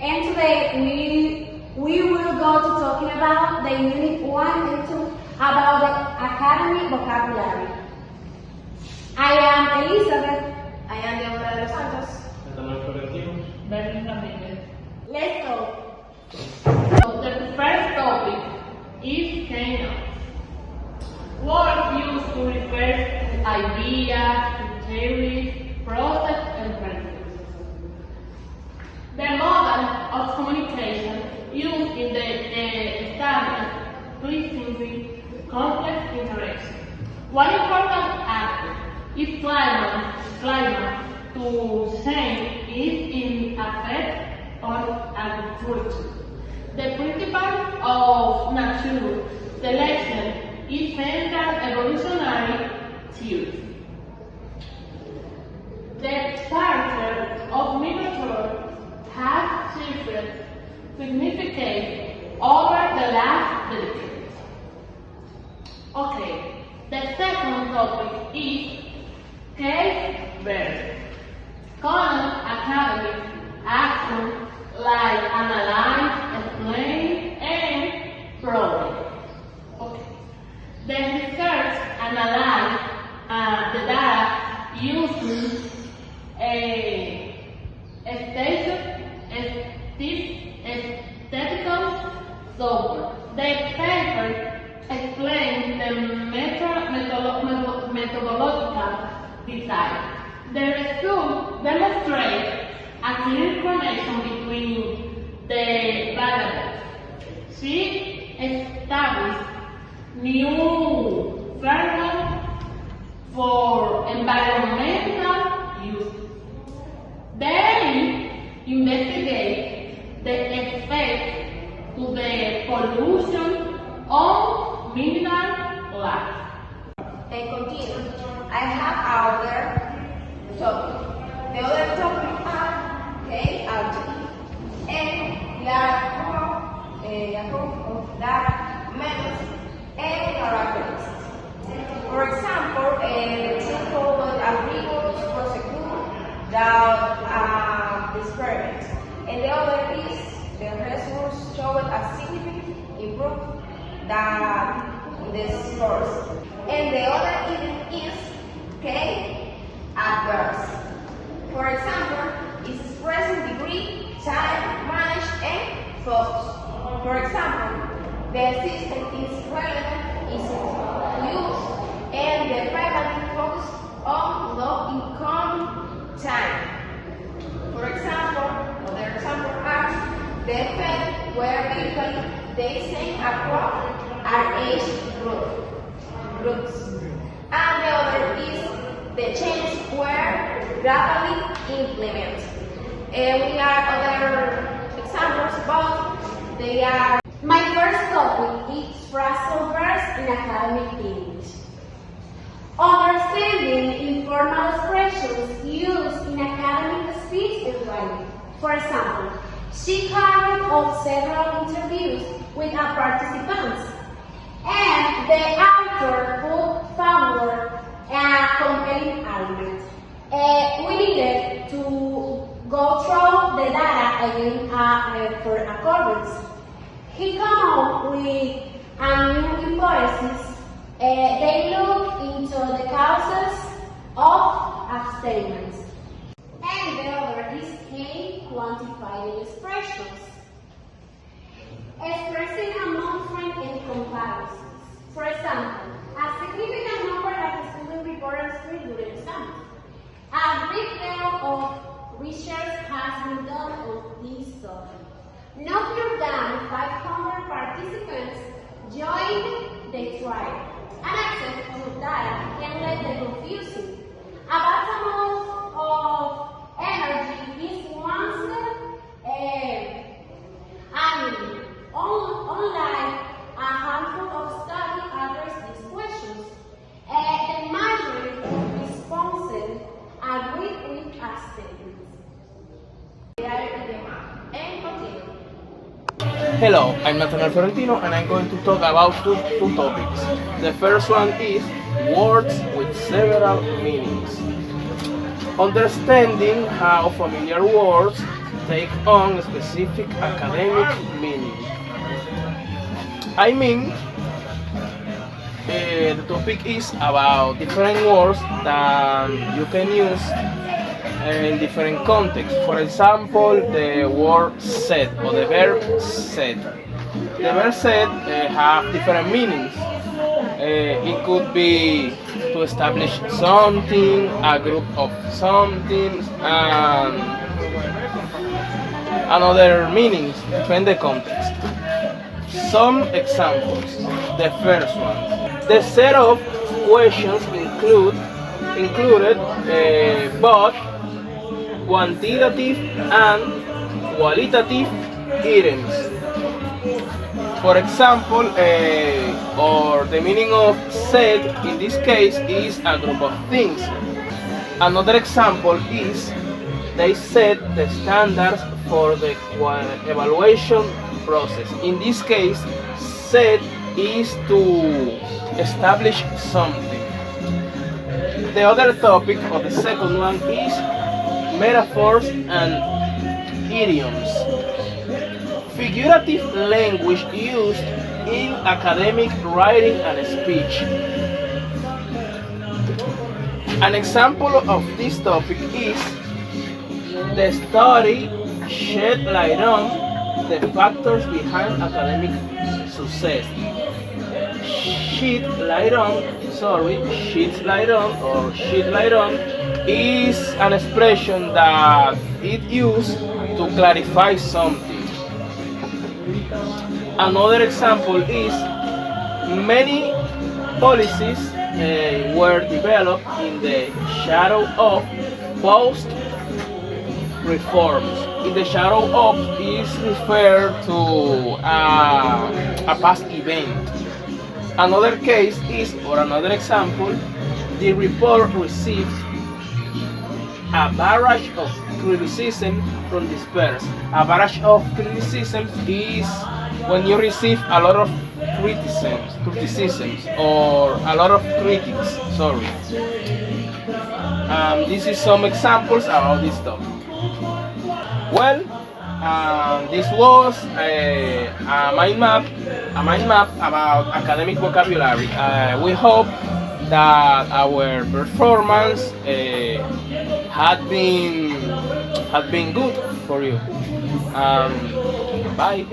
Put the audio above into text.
And today we will go to talking about the unit 1 and 2 about the academic vocabulary. I am Elizabeth. I am Deborah de los Santos. Let's go. So the first topic is kind of. Words used to refer to ideas, to theories, process, and principles. The model of communication used in the study of precisely complex interaction. One important aspect is climate to change is in effect on agriculture. The principle of natural selection is central evolutionary theory. The character of miniatures has shifted significantly over the last decade. Okay, the second topic is case verbs. Common academic actions like analyze, explain, and problem. Okay. The research analyze the data using statistical software. The paper explains the methodological design. The result demonstrates a clear connection between the variables. She established new framework for environmental use. They investigate the effect to the pollution on mineral life. And continue. I have other topic. The other topic are algebra. And there are proof of that methods and characteristics. For example, the team followed a rigorous procedure that experiment. And the other is the results showed a significant improvement than the scores. And the other is adverse. For example, is expressing degree, time, manage, and focus. For example, the system is relevant, is used, and the faculty focus on low-income time. For example, other example are the effect where typically they same across our age groups. And the other is the change where gradually implement. We are other examples, but they are. My first topic is phrasal verbs in academic English. Understanding informal expressions used in academic speech and writing. For example, she carried out several interviews with our participants, and the author put forward a compelling argument. We needed to go through the data again for accordance. He came up with a new hypothesis. They looked into the causes of abstinence. And the other is quantifying expressions. Expressing among and comparisons. For example, a significant number of students reported during exams. A great deal of research has been done on this topic. No fewer than 500 participants joined the trial. And access to data can lead to confusion. A vast amount of energy is wasted annually. Only a handful of studies address these questions. The majority of respondents agree with our statements. Hello, I'm Nathaniel Ferrentino and I'm going to talk about two topics. The first one is words with several meanings. Understanding how familiar words take on specific academic meaning. I mean, the topic is about different words that you can use in different contexts. For example, the word said or the verb said. The verb said have different meanings. It could be to establish something, a group of something, and other meanings depend the context. Some examples. The first one. The set of questions included both quantitative and qualitative items. For example, or the meaning of set in this case is a group of things. Another example is they set the standards for the evaluation process. In this case, set is to establish something. The other topic, or the second one, is metaphors and idioms. Figurative language used in academic writing and speech. An example of this topic is the study shed light on the factors behind academic success. Shed light on is an expression that it used to clarify something. Another example is many policies were developed in the shadow of post reforms. In the shadow of is referred to a past event. Another case is, or another example, the report received a barrage of criticism from dispersed. A barrage of criticism is when you receive a lot of criticisms or a lot of critics. Sorry. This is some examples about this topic. Well, this was a mind map about academic vocabulary. We hope that our performance had been good for you. Bye.